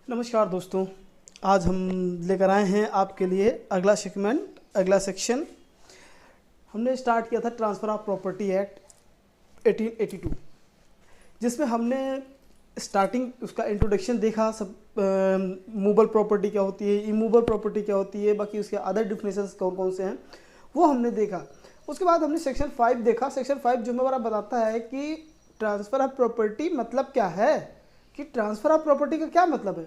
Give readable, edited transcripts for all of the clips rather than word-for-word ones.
नमस्कार दोस्तों, आज हम लेकर आए हैं आपके लिए अगला सेगमेंट, अगला सेक्शन। हमने स्टार्ट किया था ट्रांसफ़र ऑफ प्रॉपर्टी एक्ट 1882, जिसमें हमने स्टार्टिंग उसका इंट्रोडक्शन देखा, सब मूवेबल प्रॉपर्टी क्या होती है, इमूवेबल प्रॉपर्टी क्या होती है, बाकी उसके अदर डिफिनेशंस कौन कौन से हैं वो हमने देखा। उसके बाद हमने सेक्शन 5 देखा। सेक्शन 5 जो हमारा बताता है कि ट्रांसफ़र ऑफ प्रॉपर्टी मतलब क्या है, कि ट्रांसफ़र ऑफ प्रॉपर्टी का क्या मतलब है।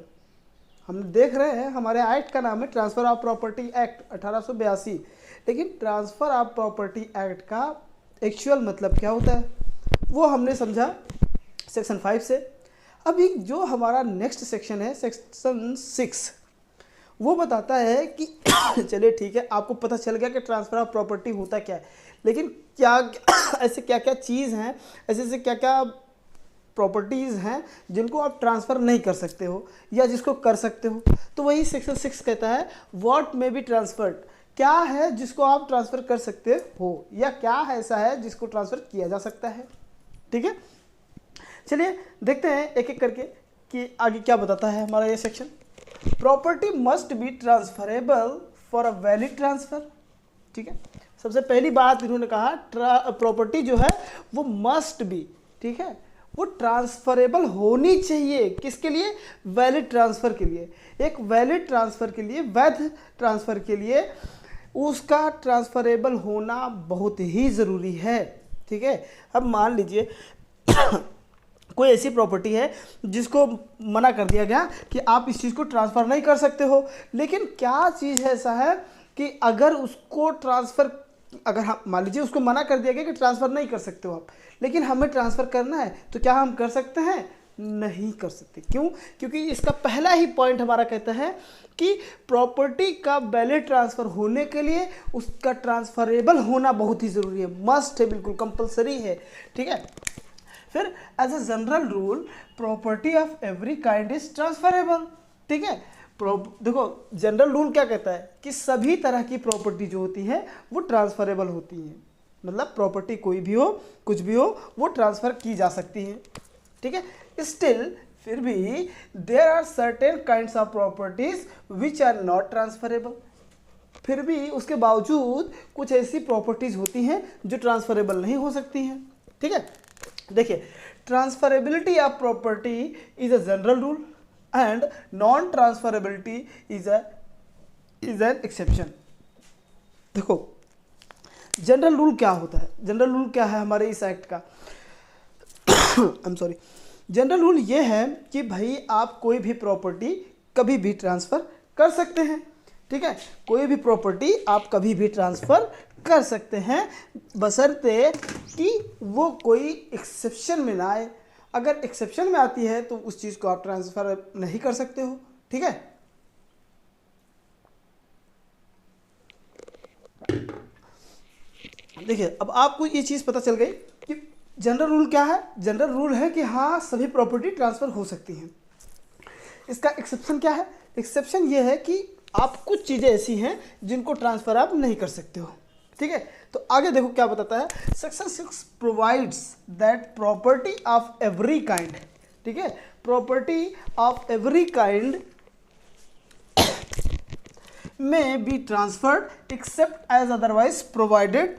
हम देख रहे हैं हमारे एक्ट का नाम है ट्रांसफ़र ऑफ प्रॉपर्टी एक्ट 1882, लेकिन ट्रांसफ़र ऑफ प्रॉपर्टी एक्ट का एक्चुअल मतलब क्या होता है वो हमने समझा सेक्शन 5 से। अभी जो हमारा नेक्स्ट सेक्शन है सेक्शन 6, वो बताता है कि चलिए ठीक है, आपको पता चल गया कि ट्रांसफ़र ऑफ प्रॉपर्टी होता क्या है, लेकिन क्या ऐसे क्या क्या चीज़ हैं, ऐसे क्या क्या प्रॉपर्टीज़ हैं जिनको आप ट्रांसफ़र नहीं कर सकते हो या जिसको कर सकते हो। तो वही सेक्शन 6 कहता है व्हाट मे बी ट्रांसफर्ड, क्या है जिसको आप ट्रांसफ़र कर सकते हो या क्या है ऐसा है जिसको ट्रांसफ़र किया जा सकता है। ठीक है, चलिए देखते हैं एक एक करके कि आगे क्या बताता है हमारा ये section. Property must be transferable for a valid transfer. ठीक है, सबसे पहली बात इन्होंने कहा प्रॉपर्टी जो है वो मस्ट बी, ठीक है, वो ट्रांसफरेबल होनी चाहिए। किसके लिए? वैलिड ट्रांसफ़र के लिए। एक वैलिड ट्रांसफ़र के लिए, वैध ट्रांसफ़र के लिए उसका ट्रांसफरेबल होना बहुत ही ज़रूरी है। ठीक है, अब मान लीजिए कोई ऐसी प्रॉपर्टी है जिसको मना कर दिया गया कि आप इस चीज़ को ट्रांसफ़र नहीं कर सकते हो, लेकिन क्या चीज़ है ऐसा है कि अगर उसको ट्रांसफ़र, अगर हम मान लीजिए उसको मना कर दिया गया कि ट्रांसफ़र नहीं कर सकते हो आप, लेकिन हमें ट्रांसफ़र करना है, तो क्या हम कर सकते हैं? नहीं कर सकते। क्यों? क्योंकि इसका पहला ही पॉइंट हमारा कहता है कि प्रॉपर्टी का वैलिड ट्रांसफ़र होने के लिए उसका ट्रांसफरेबल होना बहुत ही ज़रूरी है, मस्ट है, बिल्कुल कंपलसरी है। ठीक है, फिर as a general rule property of every kind is transferable. ठीक है, देखो जनरल रूल क्या कहता है कि सभी तरह की प्रॉपर्टी जो होती है वो ट्रांसफरेबल होती है, मतलब प्रॉपर्टी कोई भी हो, कुछ भी हो, वो ट्रांसफ़र की जा सकती है। ठीक है, स्टिल फिर भी there are certain kinds of properties which are not transferable. फिर भी उसके बावजूद कुछ ऐसी प्रॉपर्टीज होती हैं जो ट्रांसफरेबल नहीं हो सकती हैं। ठीक है, देखिए transferability of property is a general rule and non transferability is an exception. देखो जनरल रूल क्या होता है, जनरल रूल क्या है हमारे इस एक्ट का I am sorry, general rule ये है कि भाई आप कोई भी प्रॉपर्टी कभी भी ट्रांसफ़र कर सकते हैं। ठीक है, कोई भी प्रॉपर्टी आप कभी भी ट्रांसफ़र कर सकते हैं, बशर्ते कि वो कोई एक्सेप्शन में ना आए। अगर एक्सेप्शन में आती है तो उस चीज़ को आप ट्रांसफ़र नहीं कर सकते हो। ठीक है, देखिए अब आपको ये चीज़ पता चल गई कि जनरल रूल क्या है। जनरल रूल है कि हाँ सभी प्रॉपर्टी ट्रांसफ़र हो सकती हैं। इसका एक्सेप्शन क्या है? एक्सेप्शन ये है कि आप कुछ चीज़ें ऐसी हैं जिनको ट्रांसफ़र आप नहीं कर सकते हो। ठीक है, तो आगे देखो क्या बताता है। Section 6 provides that property of every kind, ठीक है, प्रॉपर्टी ऑफ एवरी काइंड में be transferred except as otherwise provided.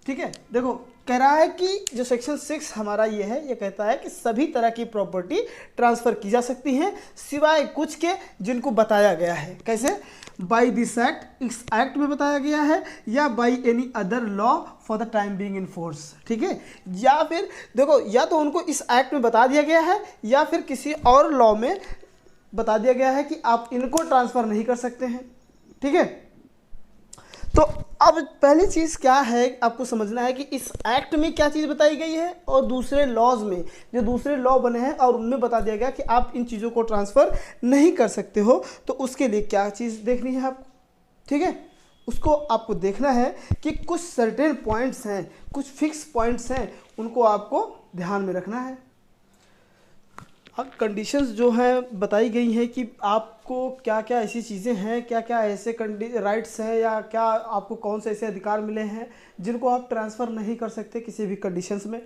ठीक है, देखो कह रहा है कि जो सेक्शन 6 हमारा ये है, ये कहता है कि सभी तरह की प्रॉपर्टी ट्रांसफ़र की जा सकती हैं सिवाय कुछ के जिनको बताया गया है। कैसे? बाय दिस एक्ट, इस एक्ट में बताया गया है, या by any other law for the time being in force. ठीक है, या फिर देखो या तो उनको इस एक्ट में बता दिया गया है या फिर किसी और लॉ में बता दिया गया है कि आप इनको ट्रांसफ़र नहीं कर सकते हैं। ठीक है, तो अब पहली चीज़ क्या है आपको समझना है कि इस एक्ट में क्या चीज़ बताई गई है और दूसरे लॉज में जो दूसरे लॉ बने हैं और उनमें बता दिया गया कि आप इन चीज़ों को ट्रांसफ़र नहीं कर सकते हो, तो उसके लिए क्या चीज़ देखनी है आपको। ठीक है, उसको आपको देखना है कि कुछ सर्टेन पॉइंट्स हैं, कुछ फिक्स पॉइंट्स हैं, उनको आपको ध्यान में रखना है। अब कंडीशंस जो हैं बताई गई हैं कि आपको क्या क्या ऐसी चीज़ें हैं, क्या क्या ऐसे राइट्स हैं या क्या आपको कौन से ऐसे अधिकार मिले हैं जिनको आप ट्रांसफ़र नहीं कर सकते किसी भी कंडीशंस में,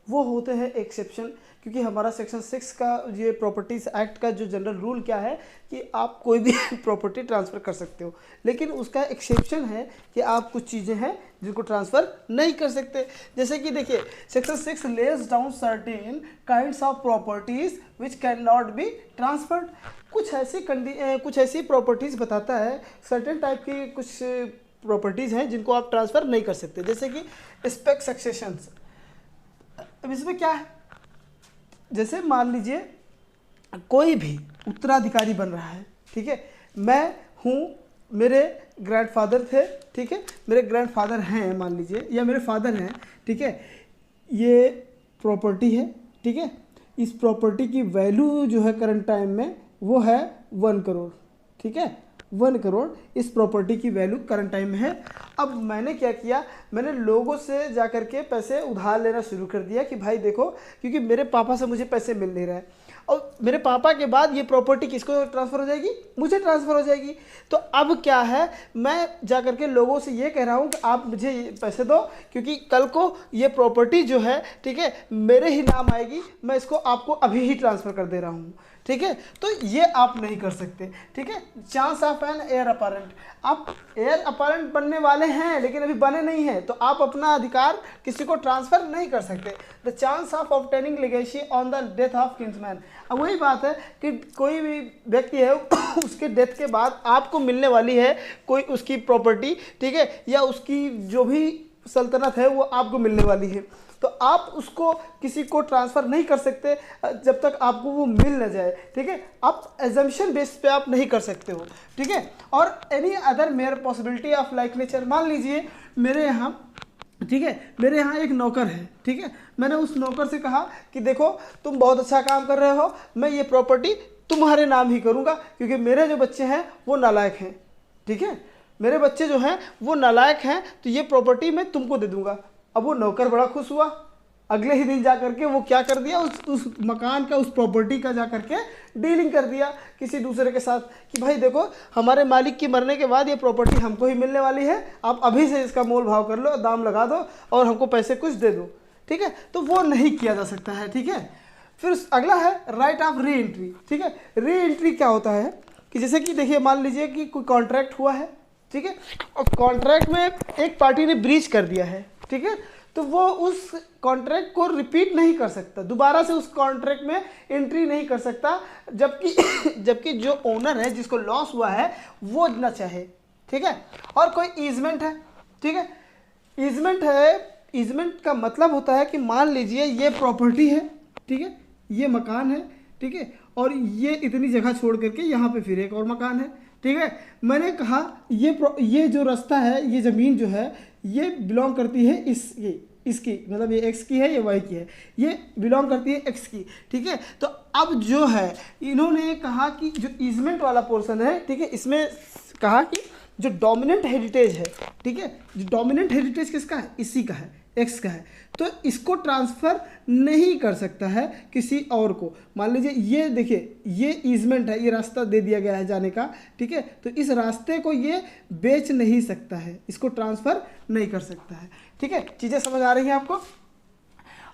वो होते हैं एक्सेप्शन। क्योंकि हमारा सेक्शन 6 का ये प्रॉपर्टीज एक्ट का जो जनरल रूल क्या है कि आप कोई भी प्रॉपर्टी ट्रांसफ़र कर सकते हो, लेकिन उसका एक्सेप्शन है कि आप कुछ चीज़ें हैं जिनको ट्रांसफ़र नहीं कर सकते। जैसे कि देखिए section 6 lays down certain kinds of properties which can not be transferred. कुछ ऐसी प्रॉपर्टीज़ बताता है, सर्टेन टाइप की कुछ प्रॉपर्टीज़ हैं जिनको आप ट्रांसफ़र नहीं कर सकते, जैसे कि स्पेक सक्सेशंस। अब इसमें क्या है, जैसे मान लीजिए कोई भी उत्तराधिकारी बन रहा है, ठीक है, मैं हूँ, मेरे ग्रैंडफादर थे, ठीक है, मेरे ग्रैंडफादर हैं मान लीजिए, या मेरे फादर हैं, ठीक है, ये प्रॉपर्टी है, ठीक है, इस प्रॉपर्टी की वैल्यू जो है करंट टाइम में वो है 1 करोड़, ठीक है, 1 करोड़ इस प्रॉपर्टी की वैल्यू करंट टाइम में है। अब मैंने क्या किया, मैंने लोगों से जा कर के पैसे उधार लेना शुरू कर दिया कि भाई देखो, क्योंकि मेरे पापा से मुझे पैसे मिल नहीं रहे, और मेरे पापा के बाद ये प्रॉपर्टी किसको ट्रांसफ़र हो जाएगी, मुझे ट्रांसफ़र हो जाएगी। तो अब क्या है, मैं जा कर के लोगों से ये कह रहा हूँ कि आप मुझे पैसे दो, क्योंकि कल को ये प्रॉपर्टी जो है, ठीक है, मेरे ही नाम आएगी, मैं इसको आपको अभी ही ट्रांसफ़र कर दे रहा हूँ, ठीक है। तो ये आप नहीं कर सकते, ठीक है। चांस ऑफ एन एयर अपॉरेंट, आप एयर अपॉरेंट बनने वाले हैं लेकिन अभी बने नहीं हैं, तो आप अपना अधिकार किसी को ट्रांसफ़र नहीं कर सकते। The chance of obtaining legacy on the death of Kingsman, अब वही बात है कि कोई भी व्यक्ति है उसके डेथ के बाद आपको मिलने वाली है कोई उसकी प्रॉपर्टी, ठीक है, या उसकी जो भी सल्तनत है वो आपको मिलने वाली है, तो आप उसको किसी को ट्रांसफ़र नहीं कर सकते जब तक आपको वो मिल न जाए, ठीक है। आप एजम्पशन बेस पे आप नहीं कर सकते हो, ठीक है। और any other mayor possibility of like nature, मान लीजिए मेरे यहाँ, ठीक है, मेरे यहाँ एक नौकर है, ठीक है, मैंने उस नौकर से कहा कि देखो तुम बहुत अच्छा काम कर रहे हो, मैं ये प्रॉपर्टी तुम्हारे नाम ही करूँगा, क्योंकि मेरे जो बच्चे हैं वो नालायक हैं, ठीक है, मेरे बच्चे जो हैं वो नालायक हैं, तो ये प्रॉपर्टी मैं तुमको दे दूँगा। अब वो नौकर बड़ा खुश हुआ, अगले ही दिन जा करके वो क्या कर दिया, उस मकान का, उस प्रॉपर्टी का जा करके डीलिंग कर दिया किसी दूसरे के साथ कि भाई देखो हमारे मालिक की मरने के बाद ये प्रॉपर्टी हमको ही मिलने वाली है, आप अभी से इसका मोल भाव कर लो, दाम लगा दो और हमको पैसे कुछ दे दो, ठीक है। तो वो नहीं किया जा सकता है, ठीक है। फिर अगला है राइट ऑफ री एंट्री, ठीक है। री एंट्री क्या होता है कि जैसे कि देखिए मान लीजिए कि कोई कॉन्ट्रैक्ट हुआ है, ठीक है, और कॉन्ट्रैक्ट में एक पार्टी ने ब्रीच कर दिया है, ठीक है, तो वो उस कॉन्ट्रैक्ट को रिपीट नहीं कर सकता, दोबारा से उस कॉन्ट्रैक्ट में एंट्री नहीं कर सकता, जबकि जो ओनर है जिसको लॉस हुआ है वो ना चाहे, ठीक है। और कोई ईजमेंट है, ठीक है, ईजमेंट है, ईजमेंट का मतलब होता है कि मान लीजिए ये प्रॉपर्टी है, ठीक है, ये मकान है, ठीक है, और ये इतनी जगह छोड़ करके यहाँ पे फिर एक और मकान है, ठीक है। मैंने कहा ये जो रास्ता है, ये ज़मीन जो है ये बिलोंग करती है इसकी, मतलब ये एक्स की है, ये वाई की है, ये बिलोंग करती है एक्स की, ठीक है। तो अब जो है इन्होंने कहा कि जो ईजमेंट वाला पोर्शन है, ठीक है, इसमें कहा कि जो डोमिनेंट हेरिटेज है, ठीक है, जो डोमिनेंट हेरिटेज किसका है, इसी का है, एक्स का है, तो इसको ट्रांसफ़र नहीं कर सकता है किसी और को। मान लीजिए ये देखिए ये ईजमेंट है, ये रास्ता दे दिया गया है जाने का, ठीक है, तो इस रास्ते को ये बेच नहीं सकता है, इसको ट्रांसफ़र नहीं कर सकता है, ठीक है। चीज़ें समझ आ रही हैं आपको।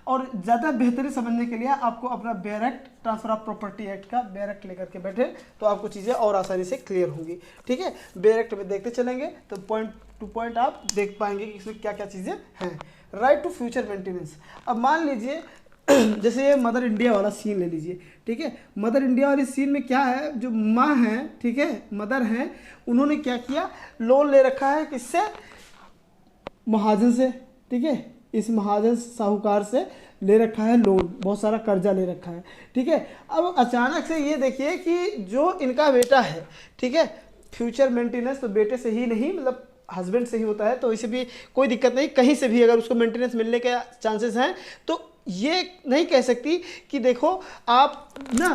और ज़्यादा बेहतरी समझने के लिए आपको अपना bare act, transfer of property act का बेयर एक्ट लेकर के बैठे तो आपको चीज़ें और आसानी से क्लियर होंगी, ठीक है। बेयर एक्ट में देखते चलेंगे तो पॉइंट टू पॉइंट आप देख पाएंगे कि इसमें क्या क्या चीज़ें हैं। राइट टू फ्यूचर मेंटेनेंस, अब मान लीजिए जैसे ये मदर इंडिया वाला सीन ले लीजिए, ठीक है। मदर इंडिया वाले सीन में क्या है, जो माँ हैं, ठीक है, मदर हैं, उन्होंने क्या किया, लोन ले रखा है किससे, महाजन से, ठीक है, इस महाजन साहूकार से ले रखा है लोन, बहुत सारा कर्जा ले रखा है, ठीक है। अब अचानक से ये देखिए कि जो इनका बेटा है, ठीक है, फ्यूचर मेंटेनेंस तो बेटे से ही नहीं, मतलब हस्बैंड से ही होता है, तो इसे भी कोई दिक्कत नहीं, कहीं से भी अगर उसको मेंटेनेंस मिलने के चांसेस हैं, तो ये नहीं कह सकती कि देखो आप ना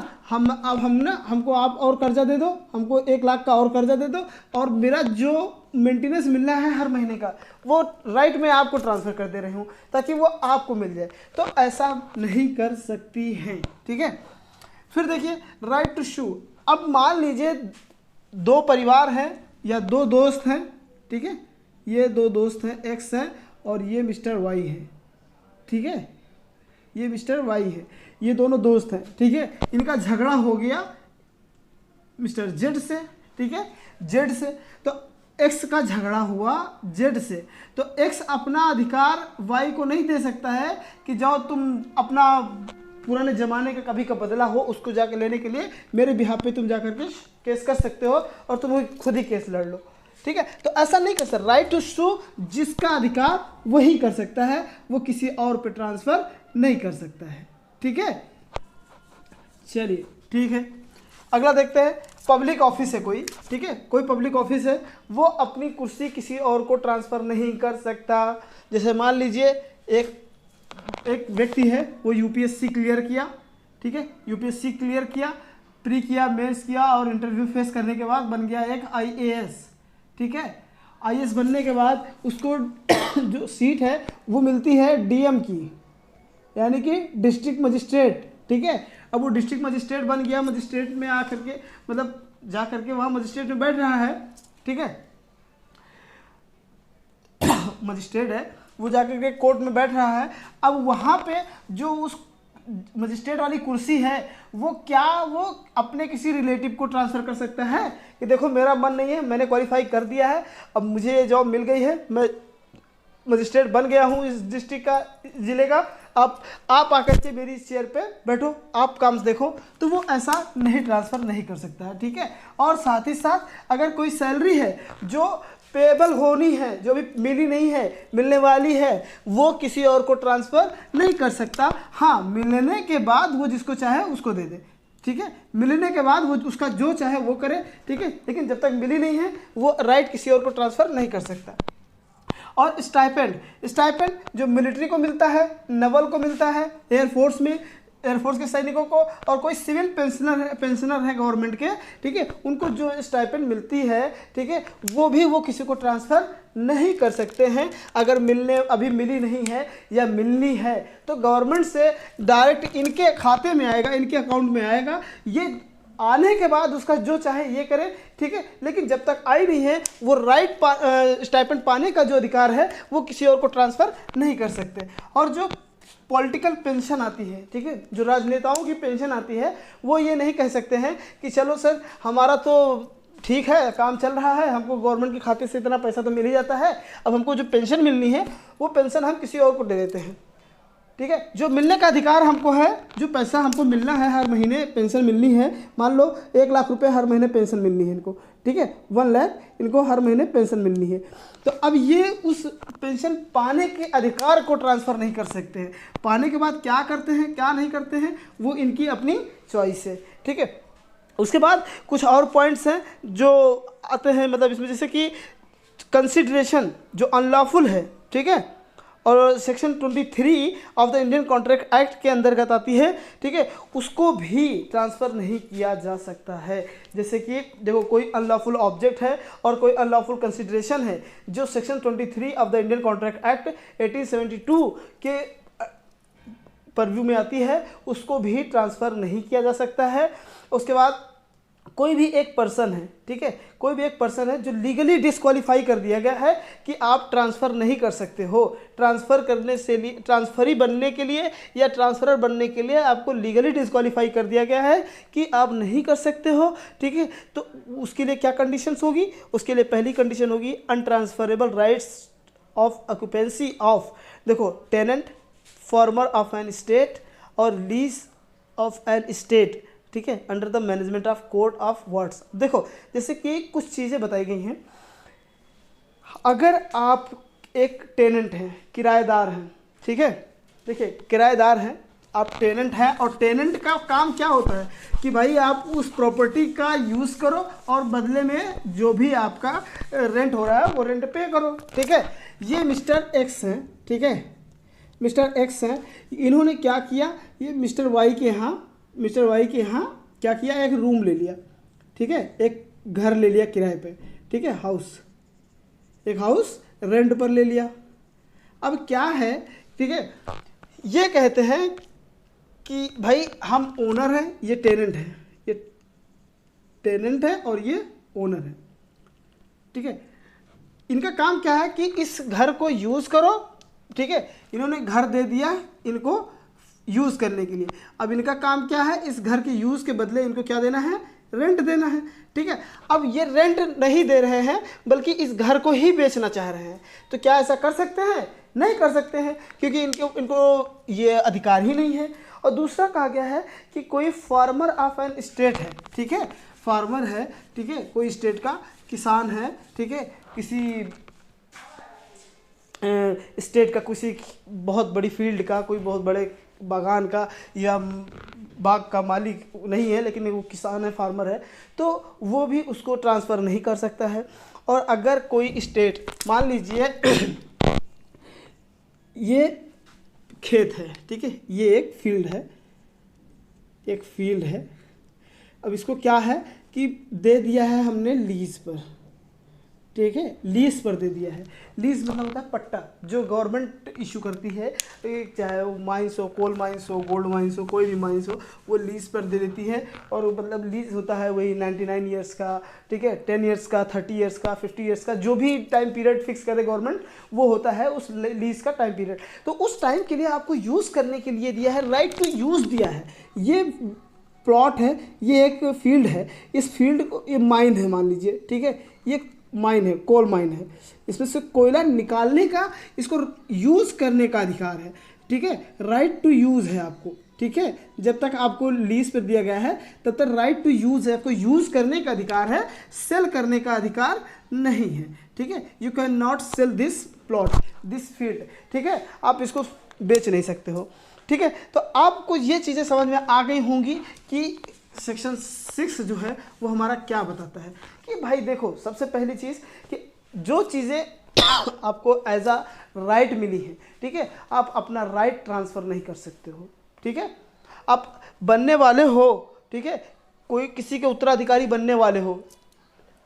हमको आप और कर्जा दे दो, हमको 1 लाख का और कर्जा दे दो, और मेरा जो मेंटेनेंस मिलना है हर महीने का वो राइट में आपको ट्रांसफ़र कर दे रही हूँ ताकि वो आपको मिल जाए, तो ऐसा नहीं कर सकती हैं, ठीक है। फिर देखिए राइट टू शू, अब मान लीजिए 2 परिवार हैं या 2 दोस्त हैं, ठीक है, ये 2 दोस्त हैं, एक्स हैं और ये मिस्टर वाई हैं, ठीक है, ये मिस्टर वाई है, ये दोनों दोस्त हैं, ठीक है। इनका झगड़ा हो गया मिस्टर जेड से, ठीक है, जेड से। तो एक्स का झगड़ा हुआ जेड से, तो एक्स अपना अधिकार वाई को नहीं दे सकता है कि जाओ तुम अपना पुराने ज़माने का कभी का बदला हो उसको जाकर लेने के लिए मेरे बिहाफ पे तुम जाकर के केस कर सकते हो और तुम खुद ही केस लड़ लो, ठीक है। तो ऐसा नहीं कर सकता, राइट टू सू जिसका अधिकार वही कर सकता है, वो किसी और पे ट्रांसफ़र नहीं कर सकता है, ठीक है। चलिए ठीक है, अगला देखते हैं। पब्लिक ऑफिस है कोई, ठीक है, कोई पब्लिक ऑफिस है, वो अपनी कुर्सी किसी और को ट्रांसफ़र नहीं कर सकता। जैसे मान लीजिए एक व्यक्ति है, वो यूपीएससी क्लियर किया, ठीक है, यूपीएससी क्लियर किया, प्री किया, मेंस किया और इंटरव्यू फेस करने के बाद बन गया एक आईएएस, ठीक है। आईएएस बनने के बाद उसको जो सीट है वो मिलती है डीएम की, यानी कि डिस्ट्रिक्ट मजिस्ट्रेट, ठीक है। अब वो डिस्ट्रिक्ट मजिस्ट्रेट बन गया, मजिस्ट्रेट में आ करके मतलब जा करके वहाँ मजिस्ट्रेट में बैठ रहा है, ठीक है। मजिस्ट्रेट है वो जा करके कोर्ट में बैठ रहा है। अब वहाँ पे जो उस मजिस्ट्रेट वाली कुर्सी है वो क्या वो अपने किसी रिलेटिव को ट्रांसफ़र कर सकता है कि देखो मेरा मन नहीं है, मैंने क्वालिफाई कर दिया है, अब मुझे ये जॉब मिल गई है, मैं मजिस्ट्रेट बन गया हूँ इस डिस्ट्रिक्ट का, ज़िले का, आप आकर के मेरी चेयर पे बैठो, आप काम देखो, तो वो ऐसा नहीं ट्रांसफ़र नहीं कर सकता है, ठीक है। और साथ ही साथ अगर कोई सैलरी है जो पेएबल होनी है, जो भी मिली नहीं है, मिलने वाली है, वो किसी और को ट्रांसफ़र नहीं कर सकता। हाँ, मिलने के बाद वो जिसको चाहे उसको दे दे, ठीक है, मिलने के बाद वो उसका जो चाहे वो करे, ठीक है, लेकिन जब तक मिली नहीं है वो राइट किसी और को ट्रांसफ़र नहीं कर सकता। और स्टाइपेंड जो मिलिट्री को मिलता है, नेवल को मिलता है, एयरफोर्स में एयरफोर्स के सैनिकों को, और कोई सिविल पेंशनर है गवर्नमेंट के, ठीक है, उनको जो स्टाइपेंड मिलती है, ठीक है, वो किसी को ट्रांसफ़र नहीं कर सकते हैं। अगर अभी मिली नहीं है या मिलनी है तो गवर्नमेंट से डायरेक्ट इनके खाते में आएगा, इनके अकाउंट में आएगा, ये आने के बाद उसका जो चाहे ये करे, ठीक है, लेकिन जब तक आई नहीं है वो राइट स्टाइपेंड पाने का जो अधिकार है वो किसी और को ट्रांसफ़र नहीं कर सकते। और जो पॉलिटिकल पेंशन आती है, ठीक है, जो राजनेताओं की पेंशन आती है, वो ये नहीं कह सकते हैं कि चलो सर हमारा तो ठीक है, काम चल रहा है, हमको गवर्नमेंट के खाते से इतना पैसा तो मिल ही जाता है, अब हमको जो पेंशन मिलनी है वो पेंशन हम किसी और को दे देते हैं, ठीक है। जो मिलने का अधिकार हमको है, जो पैसा हमको मिलना है, हर महीने पेंशन मिलनी है, मान लो 1 लाख रुपए हर महीने पेंशन मिलनी है इनको, ठीक है, 1 लाख इनको हर महीने पेंशन मिलनी है। तो अब ये उस पेंशन पाने के अधिकार को ट्रांसफ़र नहीं कर सकते हैं। पाने के बाद क्या करते हैं क्या नहीं करते हैं वो इनकी अपनी चॉइस है, ठीक है। उसके बाद कुछ और पॉइंट्स हैं जो आते हैं, मतलब इसमें जैसे कि कंसिडरेशन जो अनलॉफुल है, ठीक है, और section 23 of the Indian contract act के अंतर्गत आती है, ठीक है, उसको भी ट्रांसफ़र नहीं किया जा सकता है। जैसे कि देखो कोई अनलॉफुल ऑब्जेक्ट है और कोई अनलॉफुल कंसिडरेशन है जो section 23 of the Indian contract act 1872 के परव्यू में आती है, उसको भी ट्रांसफ़र नहीं किया जा सकता है। उसके बाद कोई भी एक पर्सन है, ठीक है, कोई भी एक पर्सन है जो लीगली डिस्क्वालीफाई कर दिया गया है कि आप ट्रांसफ़र नहीं कर सकते हो, ट्रांसफ़र करने से लिए ट्रांसफरी बनने के लिए या ट्रांसफ़रर बनने के लिए आपको लीगली डिस्क्वालीफाई कर दिया गया है कि आप नहीं कर सकते हो, ठीक है। तो उसके लिए क्या कंडीशंस होगी? उसके लिए पहली कंडीशन होगी untransferable rights of occupancy of, देखो, tenant, former of an estate और लीज ऑफ एन स्टेट, ठीक है, under the management of code of words. देखो जैसे कि कुछ चीज़ें बताई गई हैं, अगर आप एक टेनेंट हैं, किराएदार हैं, ठीक है, देखिए किराएदार हैं, आप टेनेंट हैं, और टेनेंट का काम क्या होता है कि भाई आप उस प्रॉपर्टी का यूज़ करो और बदले में जो भी आपका रेंट हो रहा है वो रेंट पे करो, ठीक है। ये मिस्टर एक्स हैं, ठीक है, मिस्टर एक्स हैं, इन्होंने क्या किया, ये मिस्टर वाई के यहाँ क्या किया, एक रूम ले लिया, ठीक है, एक घर ले लिया किराए पे, ठीक है, एक हाउस रेंट पर ले लिया। अब क्या है, ठीक है, ये कहते हैं कि भाई हम ओनर हैं, ये टेनेंट है और ये ओनर है, ठीक है। इनका काम क्या है कि इस घर को यूज़ करो, ठीक है, इन्होंने घर दे दिया इनको यूज़ करने के लिए। अब इनका काम क्या है, इस घर के यूज़ के बदले इनको क्या देना है, रेंट देना है, ठीक है। अब ये रेंट नहीं दे रहे हैं बल्कि इस घर को ही बेचना चाह रहे हैं, तो क्या ऐसा कर सकते हैं? नहीं कर सकते हैं, क्योंकि इनको ये अधिकार ही नहीं है। और दूसरा कहा गया है कि कोई फार्मर ऑफ एन स्टेट है, ठीक है, फार्मर है, ठीक है, कोई स्टेट का किसान है, ठीक है, किसी स्टेट का, किसी बहुत बड़ी फील्ड का, कोई बहुत बड़े बागान का या बाग का मालिक नहीं है, लेकिन वो किसान है, फार्मर है, तो वो भी उसको ट्रांसफ़र नहीं कर सकता है। और अगर कोई स्टेट, मान लीजिए ये खेत है, ठीक है, ये एक फील्ड है, एक फील्ड है। अब इसको क्या है कि दे दिया है हमने लीज पर, ठीक है, लीज पर दे दिया है। लीज मतलब होता है पट्टा, जो गवर्नमेंट इशू करती है, चाहे वो माइंस हो, कोल माइंस हो, गोल्ड माइंस हो, कोई भी माइंस हो, वो लीज पर दे देती है। और मतलब लीज होता है वही 99 ईयर्स का, ठीक है, 10 ईयर्स का, 30 ईयर्स का, 50 ईयर्स का, जो भी टाइम पीरियड फिक्स करे गवर्नमेंट, वो होता है उस लीज का टाइम पीरियड। तो उस टाइम के लिए आपको यूज़ करने के लिए दिया है, राइट टू यूज़ दिया है। ये प्लॉट है, ये एक फील्ड है, इस फील्ड को, ये माइन है मान लीजिए, ठीक है, ये माइन है, कोल माइन है, इसमें से कोयला निकालने का, इसको यूज़ करने का अधिकार है, ठीक है, राइट टू यूज़ है आपको, ठीक है। जब तक आपको लीज पर दिया गया है तब तक राइट टू यूज़ है, आपको यूज़ करने का अधिकार है, सेल करने का अधिकार नहीं है, ठीक है। You can not sell this plot, this field, ठीक है, आप इसको बेच नहीं सकते हो, ठीक है। तो आपको ये चीज़ें समझ में आ गई होंगी कि सेक्शन 6 जो है वो हमारा क्या बताता है। कि भाई देखो, सबसे पहली चीज़ कि जो चीज़ें आपको एज अ राइट मिली है, ठीक है, आप अपना राइट ट्रांसफ़र नहीं कर सकते हो, ठीक है। आप बनने वाले हो, ठीक है, कोई किसी के उत्तराधिकारी बनने वाले हो,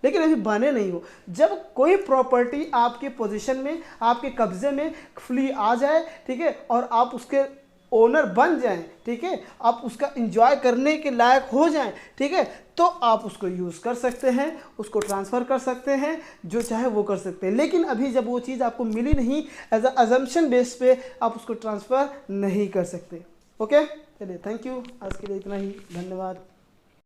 लेकिन अभी बने नहीं हो। जब कोई प्रॉपर्टी आपके पोजीशन में, आपके कब्जे में फ्री आ जाए, ठीक है, और आप उसके ओनर बन जाएं, ठीक है, आप उसका एंजॉय करने के लायक हो जाएं, ठीक है, तो आप उसको यूज़ कर सकते हैं, उसको ट्रांसफ़र कर सकते हैं, जो चाहे वो कर सकते हैं। लेकिन अभी जब वो चीज़ आपको मिली नहीं, एज अ अजम्पशन बेस पे आप उसको ट्रांसफ़र नहीं कर सकते। ओके, चलिए, थैंक यू, आज के लिए इतना ही, धन्यवाद।